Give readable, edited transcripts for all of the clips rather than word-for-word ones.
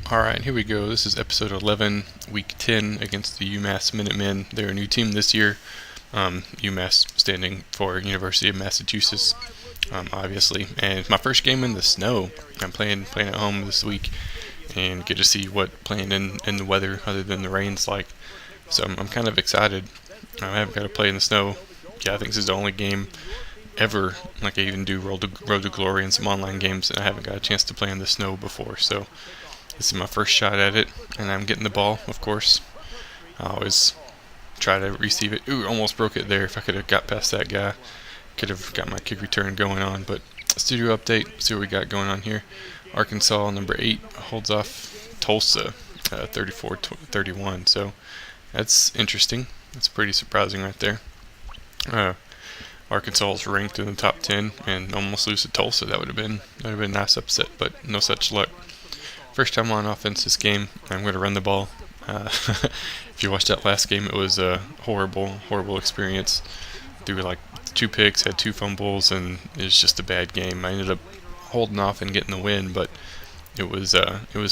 Alright, here we go. This is episode 11, week 10 against the UMass Minutemen. They're a new team this year. UMass standing for University of Massachusetts, obviously. And it's my first game in the snow. I'm playing at home this week and get to see what playing in the weather other than the rain's like. So I'm kind of excited. I haven't got to play in the snow. Yeah, I think this is the only game ever. Like I even do Road to Glory and some online games, and I haven't got a chance to play in the snow before. So this is my first shot at it, and I'm getting the ball, of course. I always try to receive it. Ooh, almost broke it there. If I could have got past that guy, could have got my kick return going on. But studio update, see what we got going on here. Arkansas, number 8, holds off Tulsa, 34-31. So that's interesting. That's pretty surprising right there. Arkansas is ranked in the top 10 and almost lose to Tulsa. That would have been a nice upset, but no such luck. First time on offense this game. I'm going to run the ball. If you watched that last game, it was a horrible experience. Threw like 2 picks, had 2 fumbles, and it was just a bad game. I ended up holding off and getting the win, but it was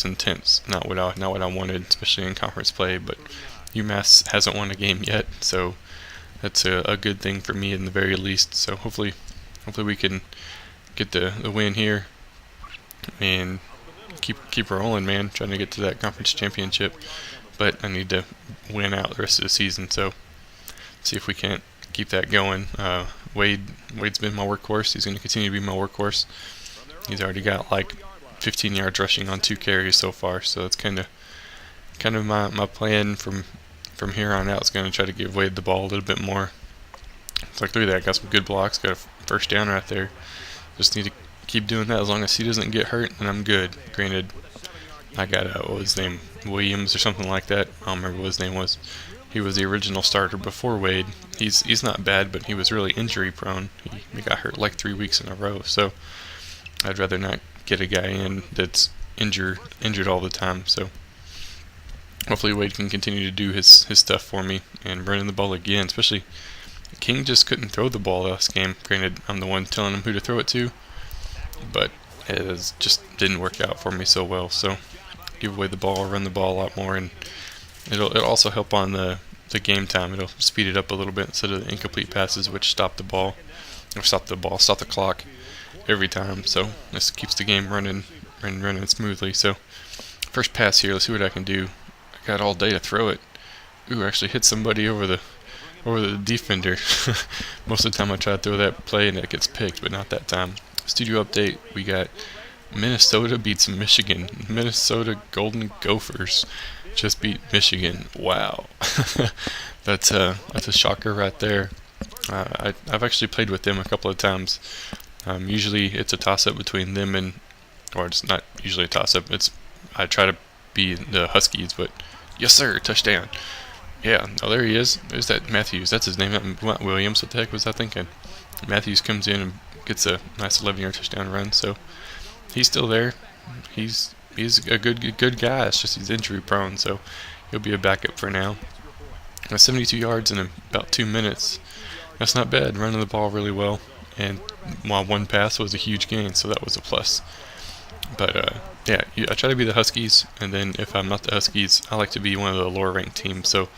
intense. Not what I wanted, especially in conference play. But UMass hasn't won a game yet, so that's a good thing for me in the very least. So hopefully we can get the win here and keep rolling, man. Trying to get to that conference championship, but I need to win out the rest of the season. So see if we can't keep that going. Wade's been my workhorse. He's going to continue to be my workhorse. He's already got like 15 yards rushing on 2 carries so far. So that's kind of my plan from here on out. Is going to try to give Wade the ball a little bit more. It's like, look at that, got some good blocks, got a first down right there. Just need to keep doing that as long as he doesn't get hurt, and I'm good. Granted, I got what was his name, Williams or something like that. I don't remember what his name was. He was the original starter before Wade. He's not bad, but he was really injury prone. He got hurt like 3 weeks in a row. So I'd rather not get a guy in that's injured all the time. So hopefully Wade can continue to do his stuff for me and running the ball again. Especially King just couldn't throw the ball last game. Granted, I'm the one telling him who to throw it to, but it just didn't work out for me so well. So give away the ball, run the ball a lot more, and it'll also help on the game time. It'll speed it up a little bit instead of the incomplete passes, which stop the clock every time. So this keeps the game running smoothly. So first pass here, let's see what I can do. I got all day to throw it. Ooh, I actually hit somebody over the defender. Most of the time I try to throw that play and it gets picked, but not that time. Studio update, we got Minnesota beats Michigan. Minnesota Golden Gophers just beat Michigan. Wow. That's a shocker right there. I've actually played with them a couple of times. Usually it's a toss-up between them or it's not usually a toss-up. I try to be the Huskies, but yes sir, touchdown. Yeah, oh there he is. There's that Matthews. That's his name, not Williams. What the heck was I thinking? Matthews comes in and gets a nice 11-yard touchdown run. So he's still there. He's a good guy. It's just he's injury prone, so he'll be a backup for now. 72 yards in about 2 minutes. That's not bad. Running the ball really well, and while 1 pass was a huge gain, so that was a plus. But yeah, I try to be the Huskies, and then if I'm not the Huskies, I like to be one of the lower ranked teams. So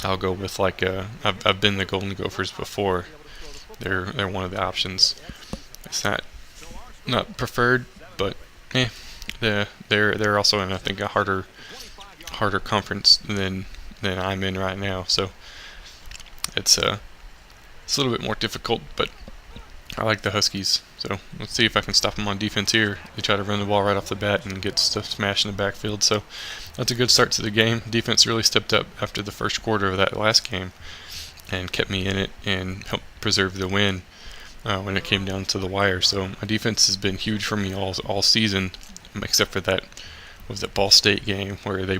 I'll go with like I've been the Golden Gophers before. They're one of the options. It's not preferred, but they're also in, I think, a harder conference than I'm in right now. So it's a little bit more difficult, but I like the Huskies. So let's see if I can stop them on defense here. They try to run the ball right off the bat and get stuff smashed in the backfield. So that's a good start to the game. Defense really stepped up after the first quarter of that last game and kept me in it and helped preserve the win when it came down to the wire. So my defense has been huge for me all season, except for that Ball State game where they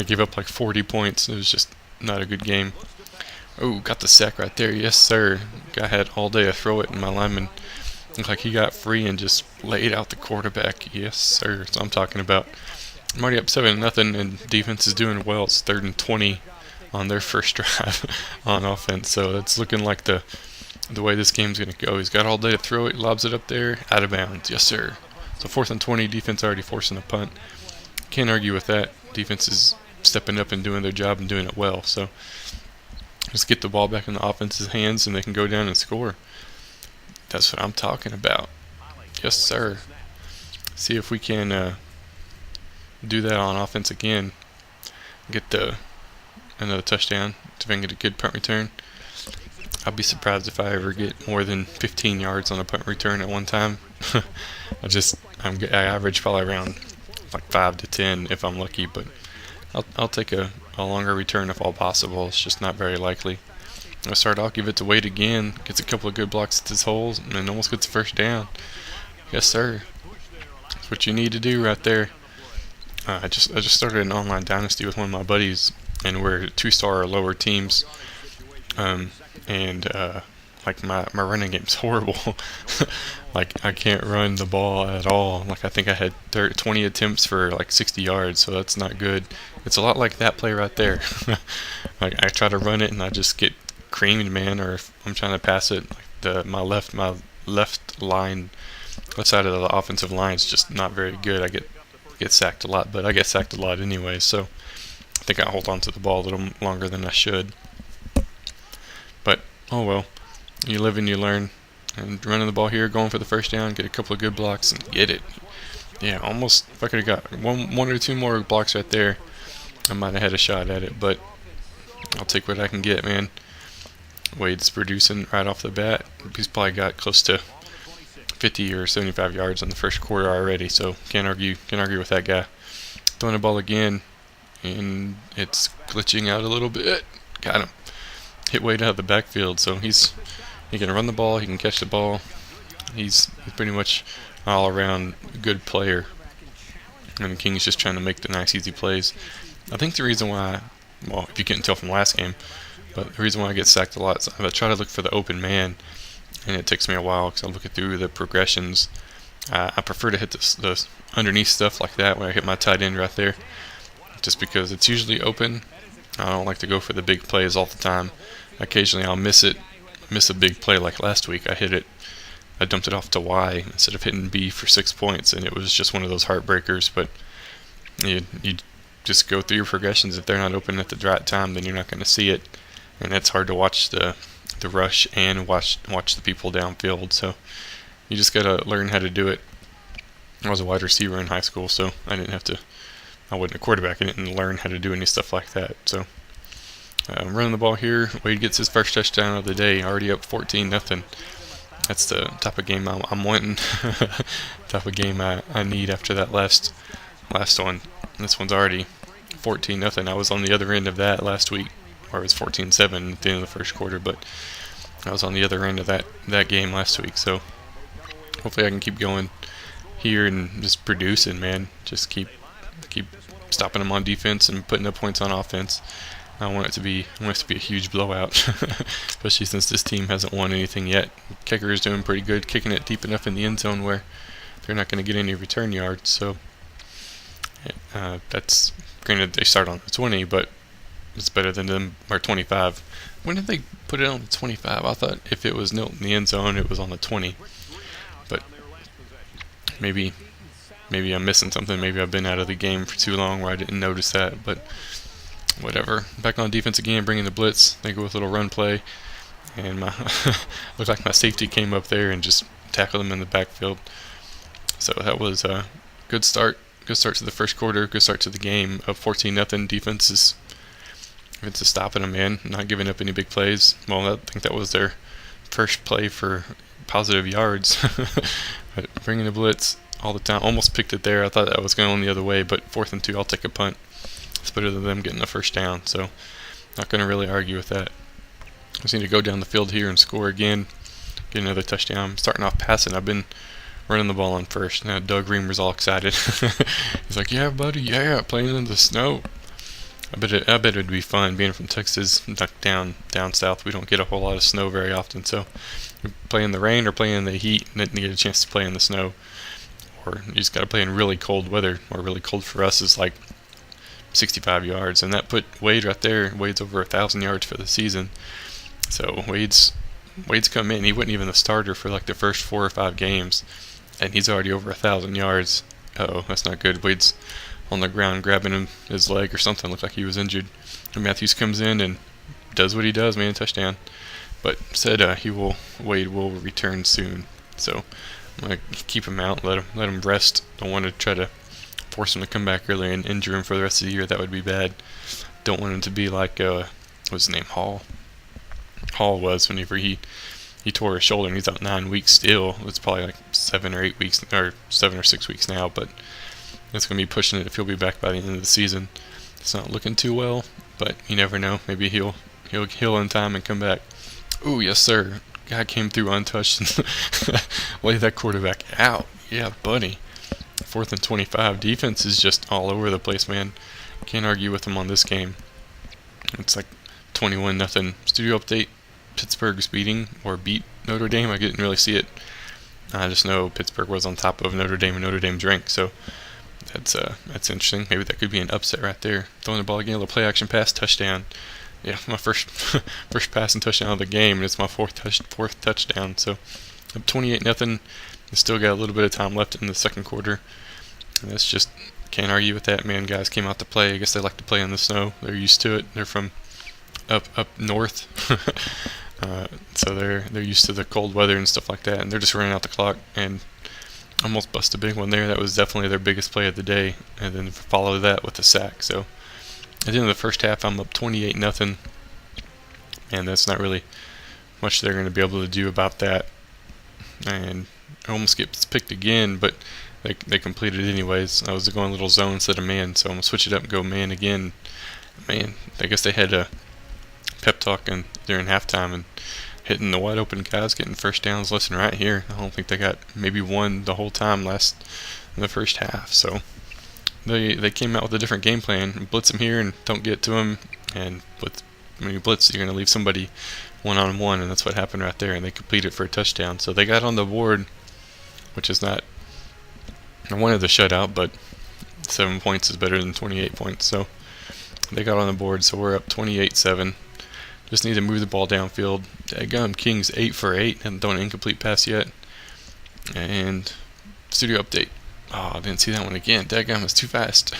gave up like 40 points. It was just not a good game. Oh, got the sack right there. Yes, sir. Guy had all day to throw it, and my lineman looked like he got free and just laid out the quarterback. Yes, sir. That's what I'm talking about. I'm already up 7-0, and defense is doing well. It's 3rd and 20 on their first drive on offense. So that's looking like the way this game's going to go. He's got all day to throw it, lobs it up there, out of bounds. Yes, sir. So 4th and 20, defense already forcing a punt. can't argue with that. Defense is stepping up and doing their job and doing it well. So just get the ball back in the offense's hands and they can go down and score. That's what I'm talking about. Yes, sir. See if we can do that on offense again. Get another touchdown. If I can get a good punt return. I'll be surprised if I ever get more than 15 yards on a punt return at one time. I average probably around like 5 to 10 if I'm lucky, but I'll take a longer return if all possible. It's just not very likely. I'll give it to Wade again. Gets a couple of good blocks at his holes and almost gets the first down. Yes, sir. That's what you need to do right there. I just started an online Dynasty with one of my buddies, and we're 2-star or lower teams. Like my running game's horrible. Like I can't run the ball at all. Like I think I had 20 attempts for like 60 yards, so that's not good. It's a lot like that play right there. Like I try to run it and I just get creamed, man. Or if I'm trying to pass it, like my left side of the offensive line is just not very good. I get sacked a lot, but I get sacked a lot anyway. So I think I hold on to the ball a little longer than I should. But oh well, you live and you learn. And running the ball here, going for the first down, get a couple of good blocks and get it. Yeah, almost. If I could have got one or two more blocks right there, I might have had a shot at it. But I'll take what I can get, man. Wade's producing right off the bat. He's probably got close to 50 or 75 yards in the first quarter already. So can't argue with that guy. Throwing the ball again, and it's glitching out a little bit. Got him. Hit Wade out of the backfield, so he can run the ball, he can catch the ball. He's pretty much an all-around good player. And the King's just trying to make the nice, easy plays. I think the reason why, well, if you can't tell from last game, but the reason why I get sacked a lot is I try to look for the open man, and it takes me a while because I'm looking through the progressions. I prefer to hit the underneath stuff like that when I hit my tight end right there, just because it's usually open. I don't like to go for the big plays all the time. Occasionally I'll miss a big play like last week. I dumped it off to Y instead of hitting B for 6 points, and it was just one of those heartbreakers. But you just go through your progressions. If they're not open at the right time, then you're not going to see it, and it's hard to watch the rush and watch the people downfield. So you just got to learn how to do it. I was a wide receiver in high school, so I wasn't a quarterback. I didn't learn how to do any stuff like that. So running the ball here, Wade gets his first touchdown of the day, already up 14-0. That's the type of game I'm wanting. Type of game I need after that last one. This one's already 14-0. I was on the other end of that last week, or it was 14-7 at the end of the first quarter, but I was on the other end of that game last week. So hopefully I can keep going here and just producing, man. Just keep stopping them on defense and putting up points on offense. I want it to be a huge blowout, especially since this team hasn't won anything yet. Kicker is doing pretty good, kicking it deep enough in the end zone where they're not going to get any return yards. So that's granted they start on the 20, but it's better than them or 25. When did they put it on the 25? I thought if it was nil in the end zone, it was on the 20. But maybe I'm missing something. Maybe I've been out of the game for too long where I didn't notice that. But whatever. Back on defense again, bringing the blitz. They go with a little run play, and looked like my safety came up there and just tackled him in the backfield. So that was a good start. Good start to the first quarter. Good start to the game. Up 14-0. Defense is stopping them, man. Not giving up any big plays. Well, I think that was their first play for positive yards. But bringing the blitz all the time. Almost picked it there. I thought that was going the other way, but 4th and 2, I'll take a punt. It's better than them getting the first down, so not going to really argue with that. Just need to go down the field here and score again, get another touchdown. I'm starting off passing. I've been running the ball on first. Now Doug Reamer's all excited. He's like, "Yeah, buddy, yeah, playing in the snow." I bet it'd be fun being from Texas, down south. We don't get a whole lot of snow very often, so you play in the rain or play in the heat, and then you get a chance to play in the snow. Or you just got to play in really cold weather, or really cold for us is like 65 yards, and that put Wade right there. Wade's over 1,000 yards for the season. So Wade's come in. He wasn't even the starter for like the first 4 or 5 games, and he's already over 1,000 yards. Uh-oh, that's not good. Wade's on the ground grabbing his leg or something. Looked like he was injured. And Matthews comes in and does what he does, man, touchdown. But said Wade will return soon. So I'm gonna keep him out, let him rest. Don't want to try to force him to come back early and injure him for the rest of the year. That would be bad. Don't want him to be like what's his name, Hall was whenever he tore his shoulder and he's out 9 weeks still. It's probably like 7 or 6 weeks now, but it's gonna be pushing it if he'll be back by the end of the season. It's not looking too well, but you never know. Maybe he'll heal in time and come back. Ooh, yes sir. Guy came through untouched and laid that quarterback out. Yeah, buddy. 4th and 25. Defense is just all over the place, man. Can't argue with them on this game. It's like 21-0. Studio update. Pittsburgh's beat Notre Dame. I didn't really see it. I just know Pittsburgh was on top of Notre Dame and Notre Dame drank, so that's interesting. Maybe that could be an upset right there. Throwing the ball again, a little play action pass, touchdown. Yeah, my first passing touchdown of the game, and it's my fourth touchdown. So up 28-0. Still got a little bit of time left in the second quarter. And that's just, can't argue with that, man. Guys came out to play. I guess they like to play in the snow. They're used to it. They're from up north, so they're used to the cold weather and stuff like that. And they're just running out the clock and almost bust a big one there. That was definitely their biggest play of the day. And then follow that with a sack. So at the end of the first half, I'm up 28-0, and that's not really much they're going to be able to do about that. And I almost gets picked again, but they completed it anyways. I was going a little zone instead of man, so I'm going to switch it up and go man again. Man, I guess they had a pep talk during halftime and hitting the wide open guys, getting first downs left and right here. I don't think they got maybe one the whole time in the first half, so they came out with a different game plan. Blitz them here and don't get to them, and when you blitz, you're going to leave somebody one-on-one, and that's what happened right there, and they completed for a touchdown. So they got on the board, which is not, I wanted the shutout, but 7 points is better than 28 points, so they got on the board. So we're up 28-7. Just need to move the ball downfield. Daggum, Kings 8 for 8, haven't thrown an incomplete pass yet. And studio update. Oh, I didn't see that one again. Daggum, it's too fast.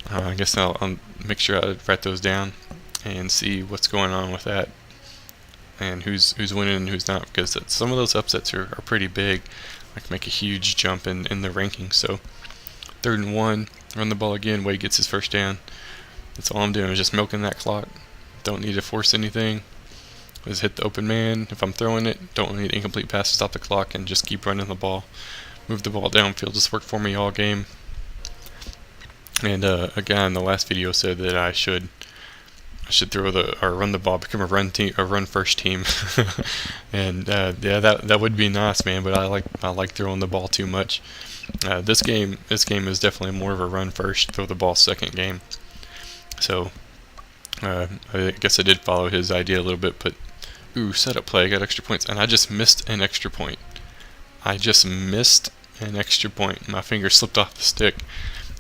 I guess I'll make sure I write those down and see what's going on with that and who's winning and who's not, because some of those upsets are pretty big, like make a huge jump in the rankings. So 3rd and 1, run the ball again. Wade gets his first down. That's all I'm doing is just milking that clock. Don't need to force anything. Just hit the open man if I'm throwing it. Don't need incomplete pass to stop the clock, and just keep running the ball. Move the ball downfield. Just worked for me all game. And a guy in the last video said that I should throw or run the ball, become a run first team. And yeah, that would be nice, man. But I like throwing the ball too much. This game is definitely more of a run first, throw the ball second game. So I guess I did follow his idea a little bit, but setup play, I got extra points, and I just missed an extra point. My finger slipped off the stick,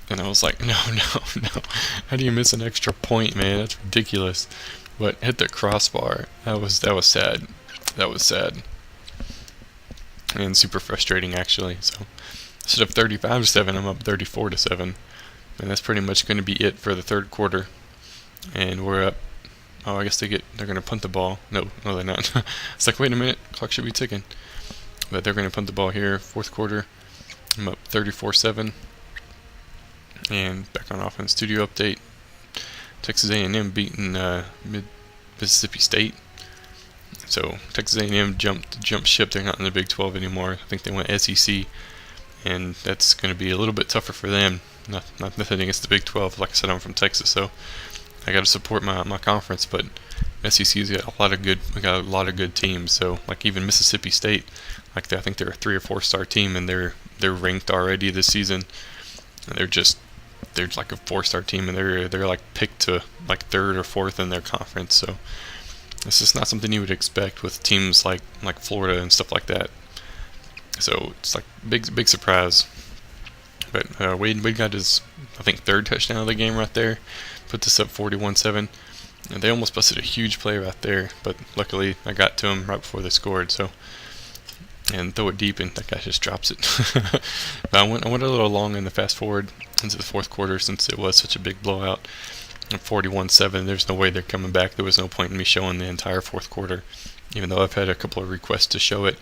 and I was like, no. How do you miss an extra point, man? That's ridiculous. But hit the crossbar. That was sad. That was sad. And super frustrating, actually. So instead of 35-7, I'm up 34-7. And that's pretty much going to be it for the third quarter. And we're up. Oh, I guess they're going to punt the ball. No, they're not. It's like, wait a minute, clock should be ticking. But they're going to punt the ball here, fourth quarter. I'm up 34-7. And back on offense, studio update. Texas A&M beating Mississippi State. So Texas A&M jumped ship. They're not in the Big 12 anymore. I think they went SEC, and that's going to be a little bit tougher for them. Nothing against the Big 12. Like I said, I'm from Texas, so I got to support my conference. But SEC's got a lot of good teams. So like even Mississippi State, I think they're a 3 or 4 star team, and they're ranked already this season. And they're like a 4-star team, and they're like picked to like 3rd or 4th in their conference. So this is not something you would expect with teams like Florida and stuff like that. So it's like big surprise. But Wade got his, I think, 3rd touchdown of the game right there. Put this up 41-7. And they almost busted a huge play right there, but luckily I got to him right before they scored. So and throw it deep, and that guy just drops it. But I went a little long in the fast forward into the fourth quarter since it was such a big blowout. 41-7, there's no way they're coming back. There was no point in me showing the entire fourth quarter, even though I've had a couple of requests to show it.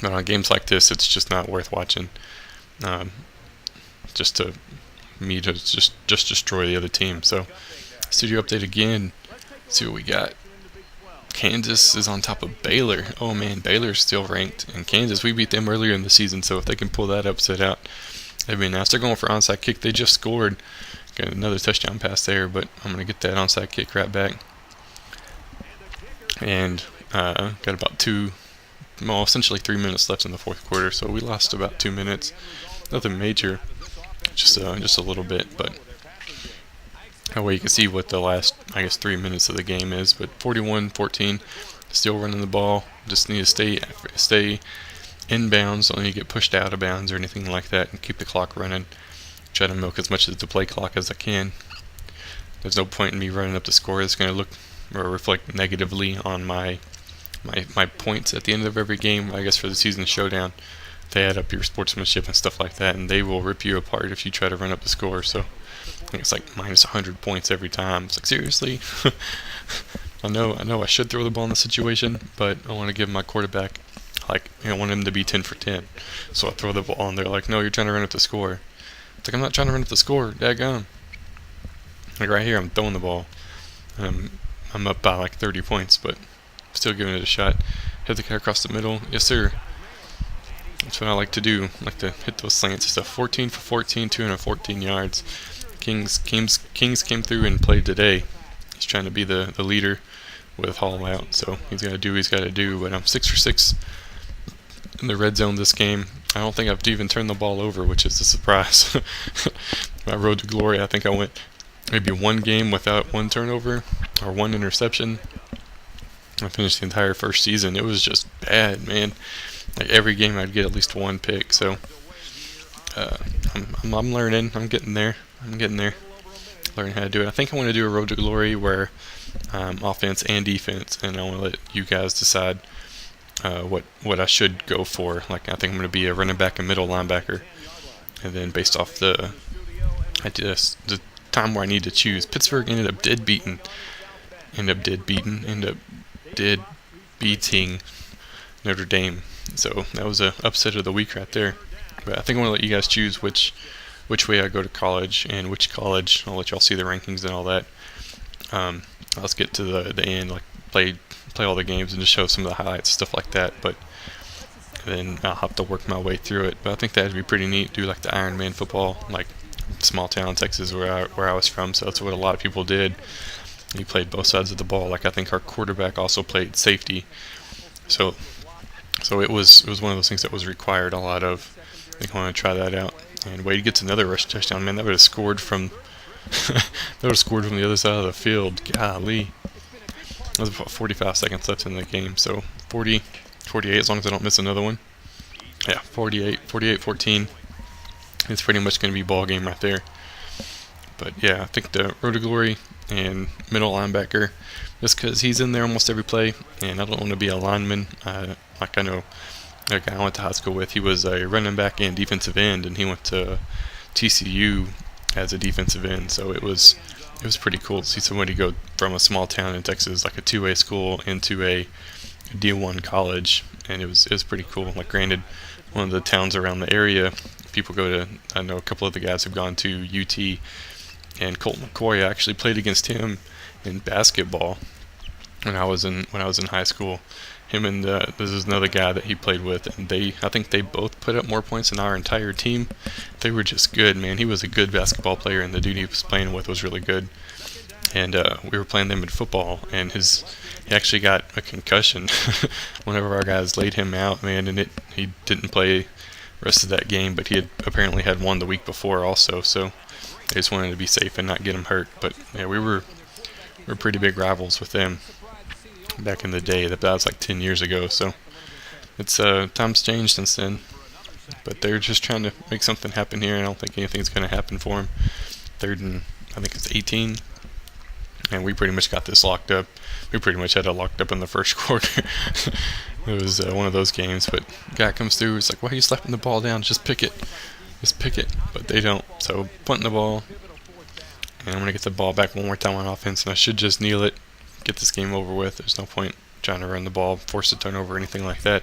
But on games like this, it's just not worth watching. Just to destroy the other team. So, studio update again. Let's see what we got. Kansas is on top of Baylor. Oh man, Baylor's still ranked. And Kansas, we beat them earlier in the season, so if they can pull that upset out, that'd be nice. They're going for onside kick. They just scored. Got another touchdown pass there, but I'm going to get that onside kick right back. And got about essentially 3 minutes left in the fourth quarter, so we lost about 2 minutes. Nothing major, just a little bit, but that way you can see what the last, 3 minutes of the game is. But 41-14, still running the ball. Just need to stay in bounds. Don't need to get pushed out of bounds or anything like that, and keep the clock running. Try to milk as much of the play clock as I can. There's no point in me running up the score that's going to look or reflect negatively on my points at the end of every game. I guess for the season showdown, they add up your sportsmanship and stuff like that, and they will rip you apart if you try to run up the score. So I think it's like minus 100 points every time. It's like, seriously? I know I should throw the ball in the situation, but I want to give my quarterback, I want him to be 10 for 10. So I throw the ball, and they're like, no, you're trying to run up the score. It's like, I'm not trying to run up the score, daggone. Like right here, I'm throwing the ball. I'm up by 30 points, but still giving it a shot. Hit the guy across the middle. Yes, sir. That's what I like to do. I like to hit those slants and stuff. 14 for 14, 214 yards. Kings came through and played today. He's trying to be the leader with Hall out, so he's got to do what he's got to do. But I'm 6 for 6 in the red zone this game. I don't think I've even turned the ball over, which is a surprise. My road to glory, I think I went maybe one game without one turnover or one interception. I finished the entire first season. It was just bad, man. Every game I'd get at least one pick. So I'm learning. I'm getting there. Learning how to do it. I think I want to do a road to glory where offense and defense, and I want to let you guys decide what I should go for. I think I'm going to be a running back and middle linebacker, and then based off the time where I need to choose. Pittsburgh ended up beating Notre Dame. So that was a upset of the week right there. But I think I want to let you guys choose which way I go to college and which college. I'll let y'all see the rankings and all that. Let's get to the end, play all the games and just show some of the highlights, stuff like that. But then I'll have to work my way through it. But I think that'd be pretty neat. Do the Ironman football, small town Texas where I was from. So that's what a lot of people did. He played both sides of the ball. I think our quarterback also played safety. So it was one of those things that was required a lot of. I think I want to try that out. And Wade gets another rush touchdown. Man, that would have scored from the other side of the field. Golly. There's about 45 seconds left in the game. So 48 as long as I don't miss another one. Yeah, 48-14. It's pretty much going to be ball game right there. But yeah, I think the road to glory and middle linebacker, just because he's in there almost every play, and I don't want to be a lineman. I know a guy I went to high school with, he was a running back and defensive end, and he went to TCU as a defensive end, so it was pretty cool to see somebody go from a small town in Texas, like a 2A school, into a D1 college, and it was pretty cool. Granted, one of the towns around the area, people go to, I know a couple of the guys have gone to UT, and Colt McCoy, I actually played against him in basketball when I was in high school. Him and this is another guy that he played with, and I think they both put up more points than our entire team. They were just good, man. He was a good basketball player, and the dude he was playing with was really good. And we were playing them in football, and he actually got a concussion. One of our guys laid him out, man, and he didn't play the rest of that game, but he had apparently had one the week before also, so they just wanted to be safe and not get him hurt. But yeah, we were pretty big rivals with them back in the day. That was 10 years ago, so it's time's changed since then. But they're just trying to make something happen here, and I don't think anything's going to happen for them. Third and I think it's 18. and we pretty much got this locked up. We pretty much had it locked up in the first quarter. It was one of those games, but guy comes through, it's like, why are you slapping the ball down? Just pick it. But they don't. So punting the ball, and I'm going to get the ball back one more time on offense, and I should just kneel it, get this game over with. There's no point trying to run the ball, force a turnover, or anything like that.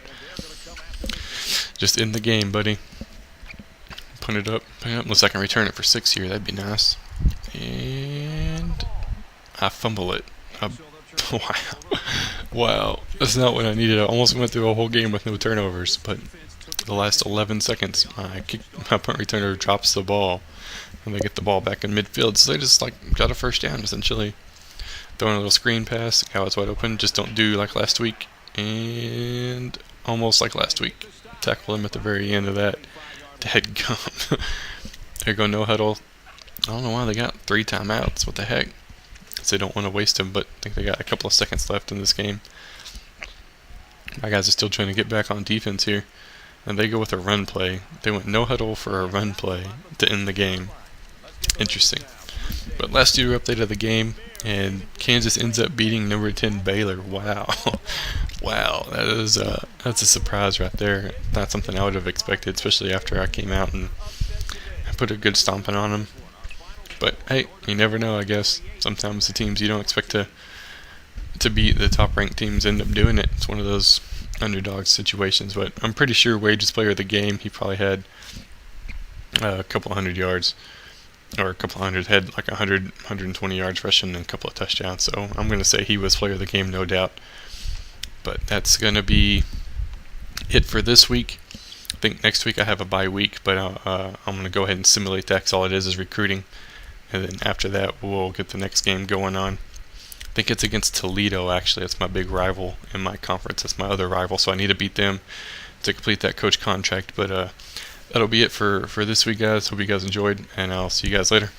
Just in the game, buddy. Punt it up. Unless I can return it for 6 here, that'd be nice. And I fumble it. Wow. That's not what I needed. I almost went through a whole game with no turnovers, but the last 11 seconds, my punt returner drops the ball, and they get the ball back in midfield. So they just got a first down, essentially. Throwing a little screen pass, the guy was wide open. Just don't do like last week, and almost like last week. Tackle him at the very end of that. Deadgum. There you go, no huddle. I don't know why they got 3 timeouts. What the heck? So they don't want to waste them, but I think they got a couple of seconds left in this game. My guys are still trying to get back on defense here, and they go with a run play. They went no huddle for a run play to end the game. Interesting. But last year update of the game, and Kansas ends up beating number 10 Baylor. Wow. Wow, that's a surprise right there. Not something I would have expected, especially after I came out and put a good stomping on them. But hey, you never know, I guess. Sometimes the teams you don't expect to beat, the top-ranked teams, end up doing it. It's one of those underdog situations. But I'm pretty sure Wade's player of the game, he probably had a couple hundred yards. Or a couple hundred, had like 100, 120 yards rushing and a couple of touchdowns. So I'm going to say he was player of the game, no doubt. But that's going to be it for this week. I think next week I have a bye week, but I'm going to go ahead and simulate that because all it is recruiting. And then after that, we'll get the next game going on. I think it's against Toledo, actually. That's my big rival in my conference. That's my other rival, so I need to beat them to complete that coach contract. But that'll be it for this week, guys. Hope you guys enjoyed, and I'll see you guys later.